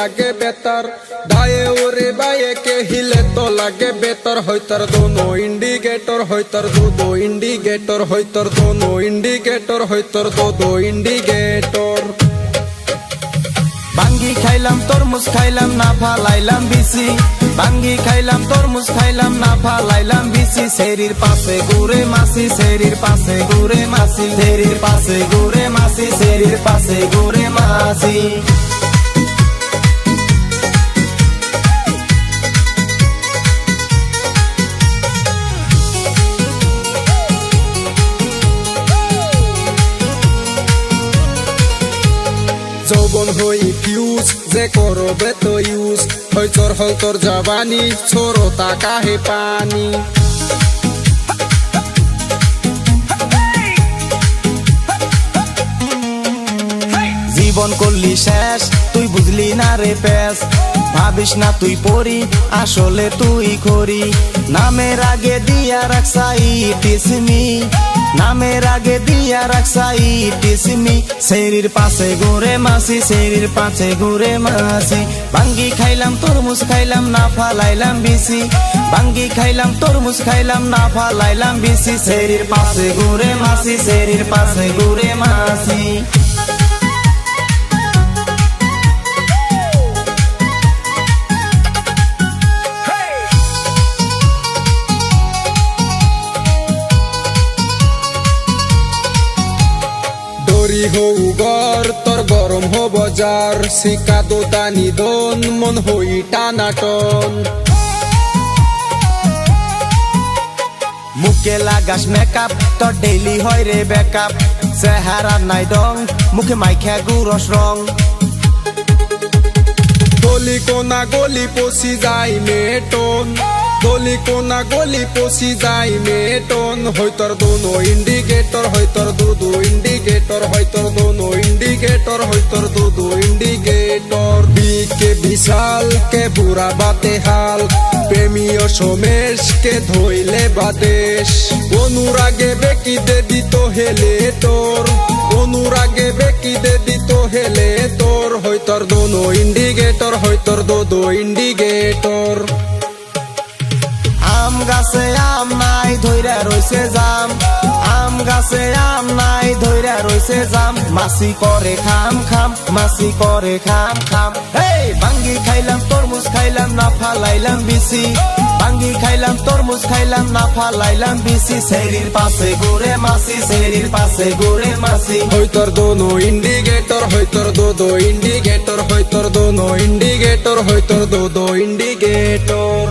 लागे बेहतर, दाएं और बाएं के हिले तो लागे बेहतर। होइतर दोनों इंडिकेटर, होइतर दो इंडिकेटर, होइतर दोनों इंडिकेटर, होइतर दो इंडिकेटर। बांगी खाइलाम तरमुज खाइलाम ना फालाइलाम बिसि, बांगी खाइलाम तरमुज खाइलाम ना फालाइलाम बिसि। शेरिर पाशे घुरे मासी, शेरिर पाशे घुरे मासी, शेरिर पाशे घुरे मासी, शेरिर पाशे घुरे मासी। যৌবন হই ফিউজ যে করবে তো ইউজ, হই চর হল তোর জাবানি ছোড়ো তাকাহে পানি। জীবন করলি শেষ তুই বুঝলি না রে পেশ, ভাবিস না তুই পড়ি আসলে তুই খড়ি। নামের আগে দিয়া রাখসাই টিসমি, নামের আগে দিয়া রাখসাই টিসমি। শেরির পাশে ঘুরে মাসি, শেরির পাশে ঘুরে মাসি। বাঙ্গি খাইলাম তরমুজ খাইলাম না ফালাইলাম বিসি, বাঙ্গি খাইলাম তরমুজ খাইলাম না ফালাইলাম বিসি। শেরির পাশে ঘুরে মাসি, শেরির পাশে ঘুরে মাসি। হৌ গর তোর গরম হো বজার, শিকা দোতানি দন মন হই টানাটন। মুখে লাগাস মেকআপ তোর ডেইলি হয় রে বেকআপ, চেহারা নাই ডং মুখে মাইখা গুরস রং। গলি কোনা গলি পশি যায় মেটন, গলি কোনা গলি পশি যায় মেটন। হইতর দোনো ইন্ডিকেটর, হইতর দো ইন্ডিকেটর, হইতর দোনো ইন্ডিকেটর, হইতর দো ইন্ডিকেটর। বিকে বিশাল কে বুড়া বাতে হাল, প্রেমীয় সোমেশ কে ধইলে বাদেশ। অনুরাগে বেকি দে দিত হেলে তোর, অনুরাগে বেকি দে দিত হেলে তোর। হইতর দোনো ইন্ডিকেটর, হইতর দো ইন্ডিকেটর। আম গাছে আম নাই ধইরা রইছে জাম, আম গাছে আম নাই ধইরা রইছে জাম। মাসি করে খাম খাম, মাসি করে খাম খাম। এই বাঙ্গি খাইলাম তরমুজ খাইলাম না ফালাইলাম বিসি, বাঙ্গি খাইলাম তরমুজ খাইলাম না ফালাইলাম বিসি। শেরির পাশে ঘুরে মাসি, শেরির পাশে ঘুরে মাসি। হইতর দোনো ইন্ডিকেটর, হইতর দো ইন্ডিকেটর, হইতর দোনো ইন্ডিকেটর, হইতর দো ইন্ডিকেটর।